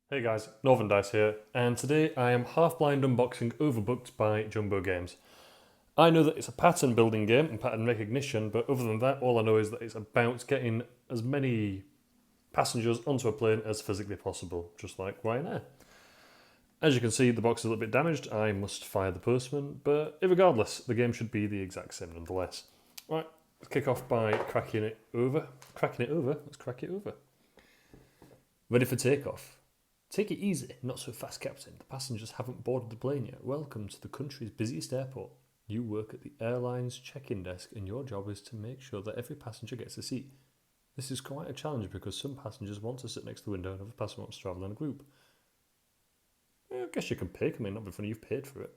Hey guys, Northern Dice here, and today I am half-blind unboxing Overbooked by Jumbo Games. I know that it's a pattern building game and pattern recognition, but other than that, all I know is that it's about getting as many passengers onto a plane as physically possible, just like Ryanair. As you can see, the box is a little bit damaged. I must fire the postman, but regardless, the game should be the exact same nonetheless. Right, let's kick off by cracking it over. Let's crack it over. Ready for takeoff. Take it easy, not so fast, Captain. The passengers haven't boarded the plane yet. Welcome to the country's busiest airport. You work at the airline's check-in desk, and your job is to make sure that every passenger gets a seat. This is quite a challenge because some passengers want to sit next to the window and other passengers want to travel in a group. I guess you can pick. I mean, not be funny, you've paid for it.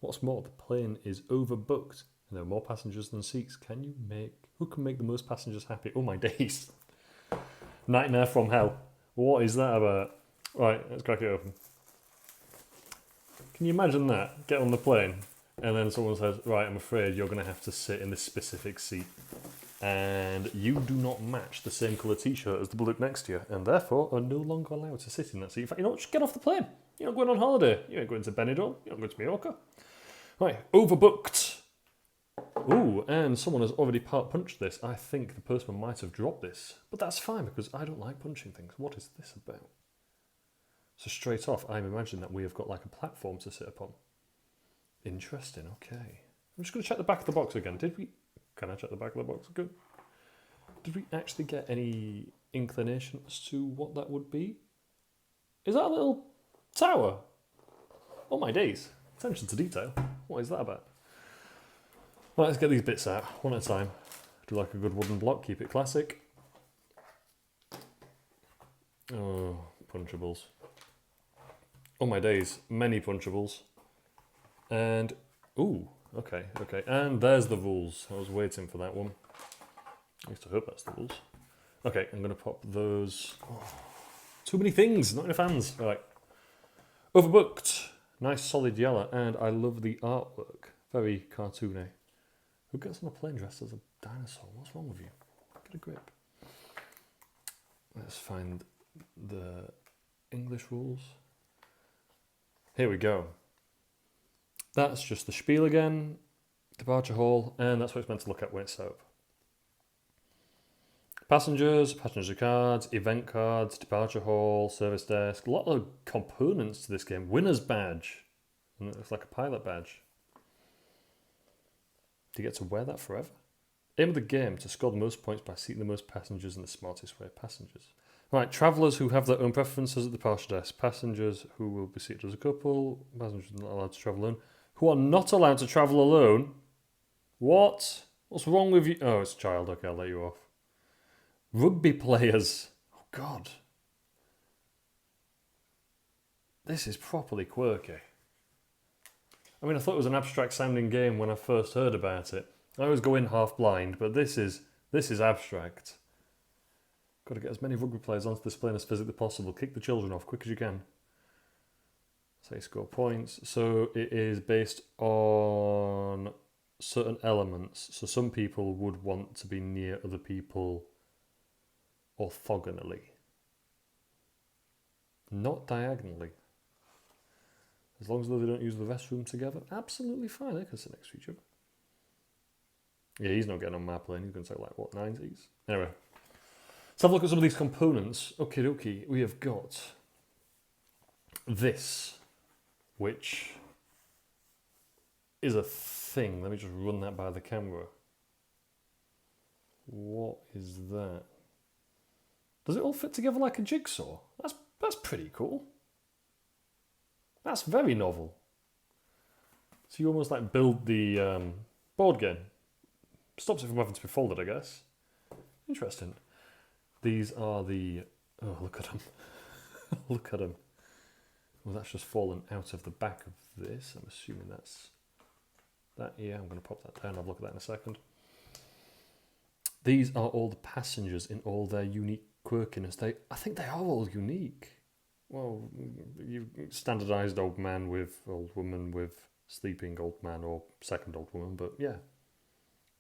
What's more, the plane is overbooked, and there are more passengers than seats. Who can make the most passengers happy? Oh my days. Nightmare from hell. What is that about? Right, let's crack it open. Can you imagine that? Get on the plane, and then someone says, right, I'm afraid you're going to have to sit in this specific seat. And you do not match the same colour t-shirt as the bloke next to you, and therefore are no longer allowed to sit in that seat. In fact, you know what? Just get off the plane. You're not going on holiday. You ain't going to Benidorm. You're not going to Mallorca. Right, overbooked. Ooh, and someone has already punched this. I think the postman might have dropped this. But that's fine because I don't like punching things. What is this about? So straight off, I'm imagining that we have got like a platform to sit upon. Interesting, okay. I'm just going to check the back of the box again. Can I check the back of the box? Good. Did we actually get any inclination as to what that would be? Is that a little tower? Oh my days. Attention to detail. What is that about? Right, let's get these bits out, one at a time. Do like a good wooden block, keep it classic. Oh, punchables. Oh my days, many punchables. And, ooh, okay. And there's the rules. I was waiting for that one. At least I hope that's the rules. Okay, I'm going to pop those. Oh, too many things, not enough hands. All right. Overbooked. Nice solid yellow, and I love the artwork. Very cartoony. Who gets on a plane dressed as a dinosaur? What's wrong with you? Get a grip. Let's find the English rules. Here we go. That's just the spiel again, departure hall, and that's what it's meant to look at when it's set up. Passengers, passenger cards, event cards, departure hall, service desk. A lot of components to this game. Winner's badge. And it looks like a pilot badge. Do you get to wear that forever? Aim of the game to score the most points by seating the most passengers in the smartest way. Passengers. Right, travellers who have their own preferences at the departure desk. Passengers who will be seated as a couple. Passengers not allowed to travel alone. Who are not allowed to travel alone? What? What's wrong with you? Oh, it's a child. Okay, I'll let you off. Rugby players. Oh, God. This is properly quirky. I mean, I thought it was an abstract sounding game when I first heard about it. I always go in half blind, but this is abstract. Got to get as many rugby players onto this plane as physically possible. Kick the children off quick as you can. Say score points. So it is based on certain elements. So some people would want to be near other people orthogonally, not diagonally. As long as they don't use the restroom together, absolutely fine. They can sit next to each other. Yeah, he's not getting on my plane. He's going to take like, what, 90s? Anyway, let's have a look at some of these components. Okie dokie, we have got this, which is a thing. Let me just run that by the camera. What is that? Does it all fit together like a jigsaw? That's pretty cool. That's very novel. So you almost like build the board game. Stops it from having to be folded, I guess. Interesting. These are the... Oh, look at them. Look at them. Well, that's just fallen out of the back of this. I'm assuming that's that. Yeah, I'm going to pop that down. I'll look at that in a second. These are all the passengers in all their unique quirkiness. I think they are all unique. Well, you standardised old man with old woman with sleeping old man or second old woman, but yeah.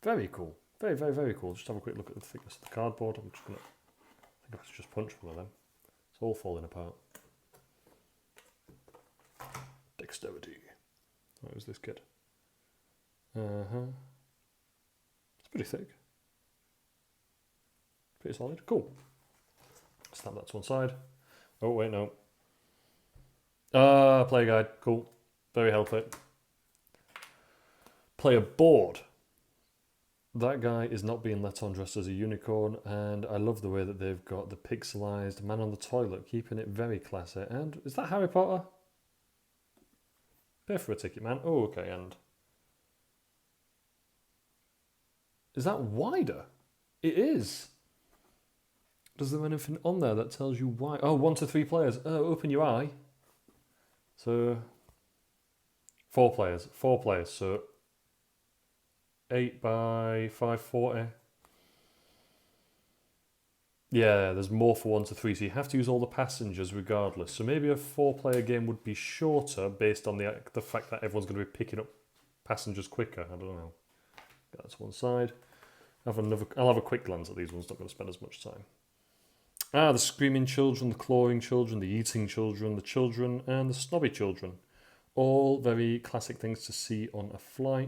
Very cool. Very, very, very cool. Just have a quick look at the thickness of the cardboard. I'm just going to... I think I should just punch one of them. It's all falling apart. dexterity. What was this kid? Uh-huh. It's pretty thick. Pretty solid. Cool. Snap that to one side. Oh, wait, no. Player guide. Cool. Very healthy. Player board. That guy is not being let on dressed as a unicorn, and I love the way that they've got the pixelized man on the toilet, keeping it very classy. And is that Harry Potter? Pay for a ticket, man. Oh, okay, and... Is that wider? It is. Does there anything on there that tells you why? Oh, 1 to 3 players. Open your eye. So, 4 players. 4 players, so... 8 by 540. Yeah, there's more for 1 to 3, so you have to use all the passengers regardless. So maybe a 4-player game would be shorter based on the fact that everyone's going to be picking up passengers quicker. I don't know. Get that to one side. I'll have a quick glance at these ones, not going to spend as much time. The screaming children, the clawing children, the eating children, the children, and the snobby children. All very classic things to see on a flight.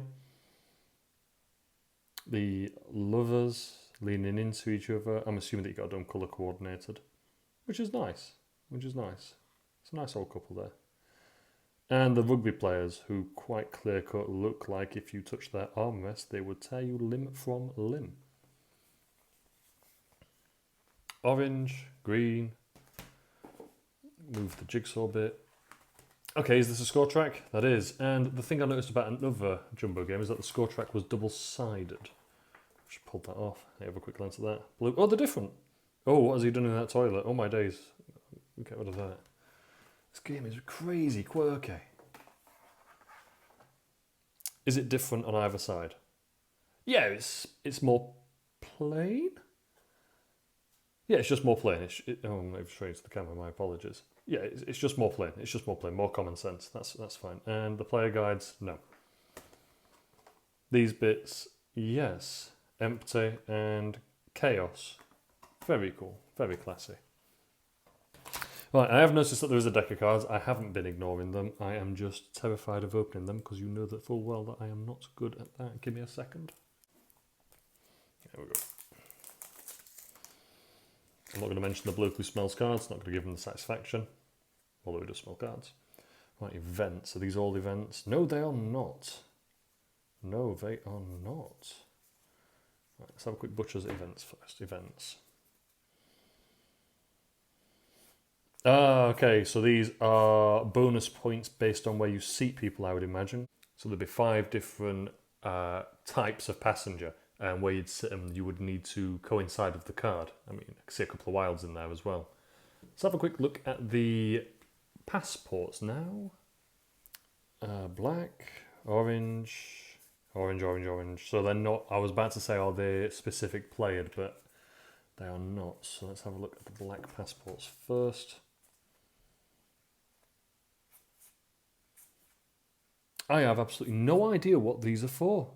The lovers leaning into each other. I'm assuming that you got them colour coordinated, which is nice. It's a nice old couple there. And the rugby players, who quite clear cut look like if you touch their armrest, they would tear you limb from limb. Orange, green. Move the jigsaw bit. Okay, is this a score track? That is. And the thing I noticed about another Jumbo game is that the score track was double-sided. I should pull that off. Have a quick glance at that. Blue. Oh, they're different. Oh, what has he done in that toilet? Oh my days. Get rid of that. This game is crazy quirky. Is it different on either side? Yeah, it's more plain. Yeah, it's just more plain. Oh, I've straight to the camera. My apologies. Yeah, it's just more plain. It's just more plain. More common sense. That's fine. And the player guides, no. These bits, yes. Empty and chaos. Very cool. Very classy. Right, I have noticed that there is a deck of cards. I haven't been ignoring them. I am just terrified of opening them because you know that full well that I am not good at that. Give me a second. There we go. I'm not going to mention the bloke who smells cards. Not going to give him the satisfaction. Although he does smell cards. Right, events. Are these all events? No, they are not. No, they are not. Right, let's have a quick butcher's events first. Events. Okay, so these are bonus points based on where you seat people, I would imagine. So there'd be 5 different types of passenger, and where you'd sit them, you would need to coincide with the card. I mean, I can see a couple of wilds in there as well. Let's have a quick look at the passports now. Black, orange, orange, orange, orange. So they're not, I was about to say, are they specific playered, but they are not. So let's have a look at the black passports first. I have absolutely no idea what these are for.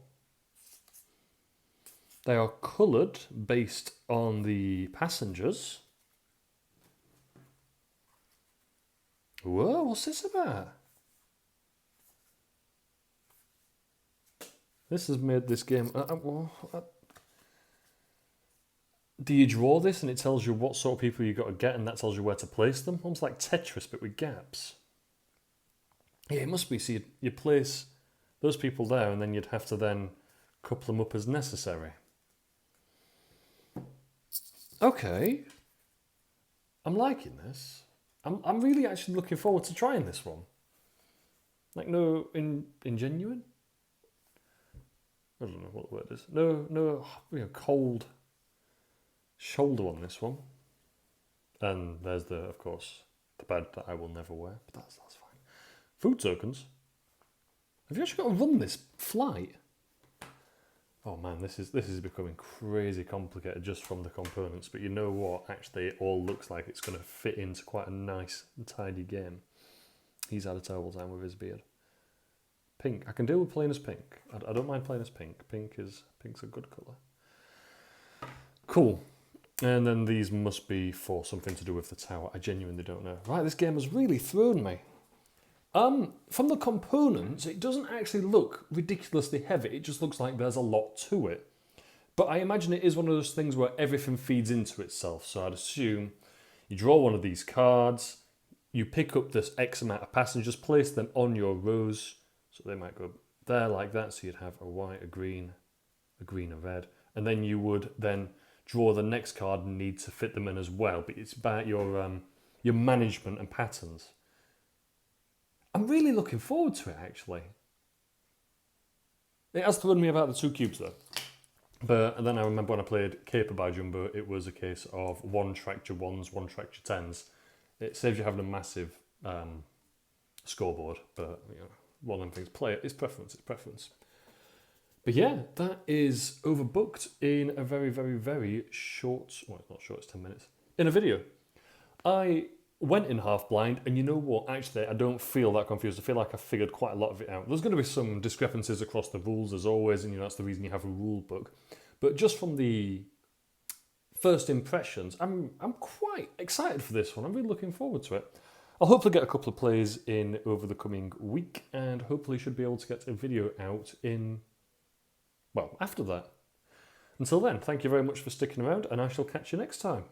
They are coloured based on the passengers. Whoa, what's this about? This has made this game... do you draw this and it tells you what sort of people you've got to get and that tells you where to place them? Almost like Tetris, but with gaps. Yeah, it must be. So you place those people there and then you'd have to then couple them up as necessary. Okay. I'm liking this. I'm really actually looking forward to trying this one. Like, no, ingenuine? I don't know what the word is. No, cold shoulder on this one. And there's of course, the bed that I will never wear, but that's fine. Food tokens. Have you actually got to run this flight? Oh man, this is becoming crazy complicated just from the components. But you know what? Actually, it all looks like it's going to fit into quite a nice and tidy game. He's had a terrible time with his beard. Pink. I can deal with playing as pink. I don't mind playing as pink. Pink's a good colour. Cool. And then these must be for something to do with the tower. I genuinely don't know. Right, this game has really thrown me. From the components, it doesn't actually look ridiculously heavy. It just looks like there's a lot to it. But I imagine it is one of those things where everything feeds into itself. So I'd assume you draw one of these cards, you pick up this X amount of passengers, place them on your rows. So they might go there like that. So you'd have a white, a green, a red. And then you would then draw the next card and need to fit them in as well. But it's about your management and patterns. I'm really looking forward to it, actually. It has thrown me about the 2 cubes, though. But then I remember when I played Caper by Jumbo, it was a case of 1 tracked your 1s, 1 tracked your 10s. It saves you having a massive scoreboard, but you know, one of them things, play it, it's preference. But yeah, that is Overbooked in a very, very, very short, well, it's not short, it's 10 minutes, in a video. I went in half blind, and you know what, actually, I don't feel that confused. I feel like I figured quite a lot of it out. There's going to be some discrepancies across the rules, as always, and you know, that's the reason you have a rule book. But just from the first impressions, I'm quite excited for this one. I'm really looking forward to it. I'll hopefully get a couple of plays in over the coming week, and hopefully should be able to get a video out in, well, after that. Until then, thank you very much for sticking around, and I shall catch you next time.